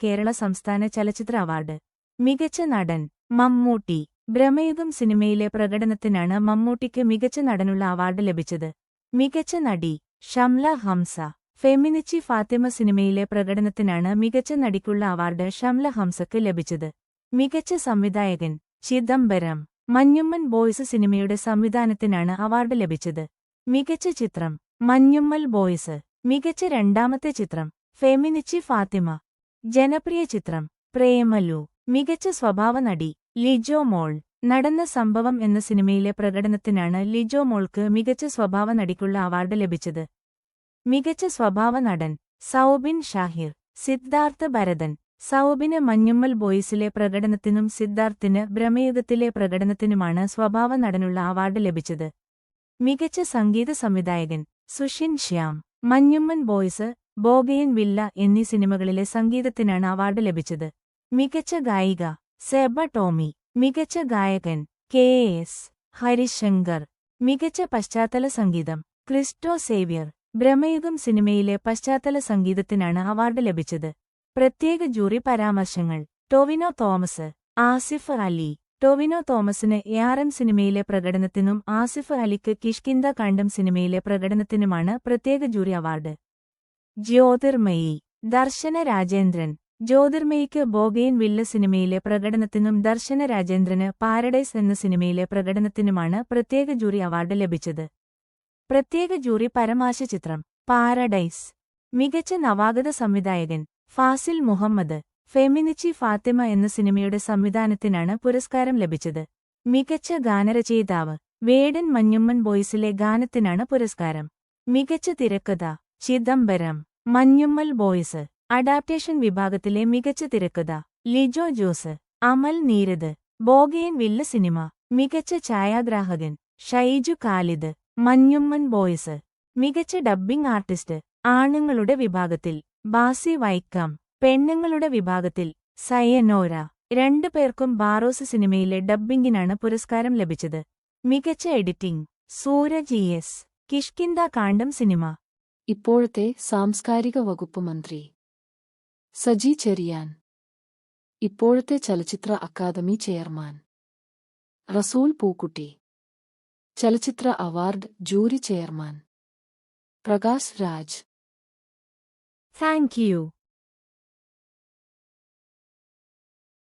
കേരള സംസ്ഥാന ചലച്ചിത്ര അവാർഡ്. മികച്ച നടൻ മമ്മൂട്ടി. ബ്രഹ്മയുഗം സിനിമയിലെ പ്രകടനത്തിനാണ് മമ്മൂട്ടിക്ക് മികച്ച നടനുള്ള അവാർഡ് ലഭിച്ചത്. മികച്ച നടി ഷംല ഹംസ. ഫെമിനിച്ചി ഫാത്തിമ സിനിമയിലെ പ്രകടനത്തിനാണ് മികച്ച നടിക്കുള്ള അവാർഡ് ഷംല ഹംസക്ക് ലഭിച്ചത്. മികച്ച സംവിധായകൻ ചിദംബരം. മഞ്ഞുമ്മൽ ബോയ്സ് സിനിമയുടെ സംവിധാനത്തിനാണ് അവാർഡ് ലഭിച്ചത്. മികച്ച ചിത്രം മഞ്ഞുമ്മൽ ബോയ്സ്. മികച്ച രണ്ടാമത്തെ ചിത്രം ഫെമിനിച്ചി ഫാത്തിമ. ജനപ്രിയ ചിത്രം പ്രേമലു. മികച്ച സ്വഭാവ നടി ലിജോ മോൾ. നടന്ന സംഭവം എന്ന സിനിമയിലെ പ്രകടനത്തിനാണ് ലിജോ മോൾക്ക് മികച്ച സ്വഭാവ നടിക്കുള്ള അവാർഡ് ലഭിച്ചത്. മികച്ച സ്വഭാവ നടൻ സൗബിൻ ഷാഹിർ. സിദ്ധാർത്ഥ ഭരതൻ. സൗബിന് മഞ്ഞുമ്മൽ ബോയ്സിലെ പ്രകടനത്തിനും സിദ്ധാർത്ഥിന് ബ്രഹ്മയുഗത്തിലെ പ്രകടനത്തിനുമാണ് സ്വഭാവ നടനുള്ള അവാർഡ് ലഭിച്ചത്. മികച്ച സംഗീത സംവിധായകൻ സുഷിൻ ശ്യാം. മഞ്ഞുമ്മൽ ബോയ്സ്, ബോഗയൻ വില്ല എന്നീ സിനിമകളിലെ സംഗീതത്തിനാണ് അവാർഡ് ലഭിച്ചത്. മികച്ച ഗായിക സെബ ടോമി. മികച്ച ഗായകൻ കെ.എസ്. ഹരിശങ്കർ. മികച്ച പശ്ചാത്തല സംഗീതം ക്രിസ്റ്റോ സേവ്യർ. ബ്രഹ്മയുഗം സിനിമയിലെ പശ്ചാത്തല സംഗീതത്തിനാണ് അവാർഡ് ലഭിച്ചത്. പ്രത്യേക ജൂറി പരാമർശങ്ങൾ ടൊവിനോ തോമസ്, ആസിഫ് അലി. ടൊവിനോ തോമസിന് എ.ആർ.എം സിനിമയിലെ പ്രകടനത്തിനും ആസിഫ് അലിക്ക് കിഷ്കിന്ദ കാണ്ഡം സിനിമയിലെ പ്രകടനത്തിനുമാണ് പ്രത്യേക ജൂറി അവാർഡ്. ജ്യോതിർമയി. ദർശന രാജേന്ദ്രൻ. ജ്യോതിർമയിക്ക് ബോഗയൻ വില്ല സിനിമയിലെ പ്രകടനത്തിനും ദർശന രാജേന്ദ്രന് പാരഡൈസ് എന്ന സിനിമയിലെ പ്രകടനത്തിനുമാണ് പ്രത്യേക ജൂറി അവാർഡ് ലഭിച്ചത്. പ്രത്യേക ജൂറി പരാമർശ ചിത്രം പാരഡൈസ്. മികച്ച നവാഗത സംവിധായകൻ ഫാസിൽ മുഹമ്മദ്. ഫെമിനിച്ചി ഫാത്തിമ എന്ന സിനിമയുടെ സംവിധാനത്തിനാണ് പുരസ്കാരം ലഭിച്ചത്. മികച്ച ഗാനരചയിതാവ് വേടൻ. മഞ്ഞുമ്മൽ ബോയ്സിലെ ഗാനത്തിനാണ് പുരസ്കാരം. മികച്ച തിരക്കഥ ചിദംബരം. മഞ്ഞുമ്മൽ ബോയ്സ് അഡാപ്റ്റേഷൻ വിഭാഗത്തിലെ മികച്ച തിരക്കഥ Lijo Jose, Amal Neerad. Bougainvillea cinema. മികച്ച ഛായാഗ്രാഹകൻ ഷൈജു ഖാലിദ്. മഞ്ഞുമ്മൽ ബോയ്സ്. മികച്ച ഡബ്ബിംഗ് ആർട്ടിസ്റ്റ് ആണുങ്ങളുടെ വിഭാഗത്തിൽ ബാസി വൈക്കം. പെണ്ണുങ്ങളുടെ വിഭാഗത്തിൽ സയനോര. രണ്ടു പേർക്കും ബാറോസ് സിനിമയിലെ ഡബ്ബിംഗിനാണ് പുരസ്കാരം ലഭിച്ചത്. മികച്ച എഡിറ്റിംഗ് സൂരജ് ഇ.എസ്. കിഷ്കിന്ദ കാണ്ഡം സിനിമ. ഇപ്പോഴത്തെ സാംസ്കാരിക വകുപ്പ് മന്ത്രി സജി ചെറിയാൻ. ഇപ്പോഴത്തെ ചലച്ചിത്ര അക്കാദമി ചെയർമാൻ റസൂൽ പൂക്കുട്ടി. ചലച്ചിത്ര award jury chairman Prakash Raj. Thank you.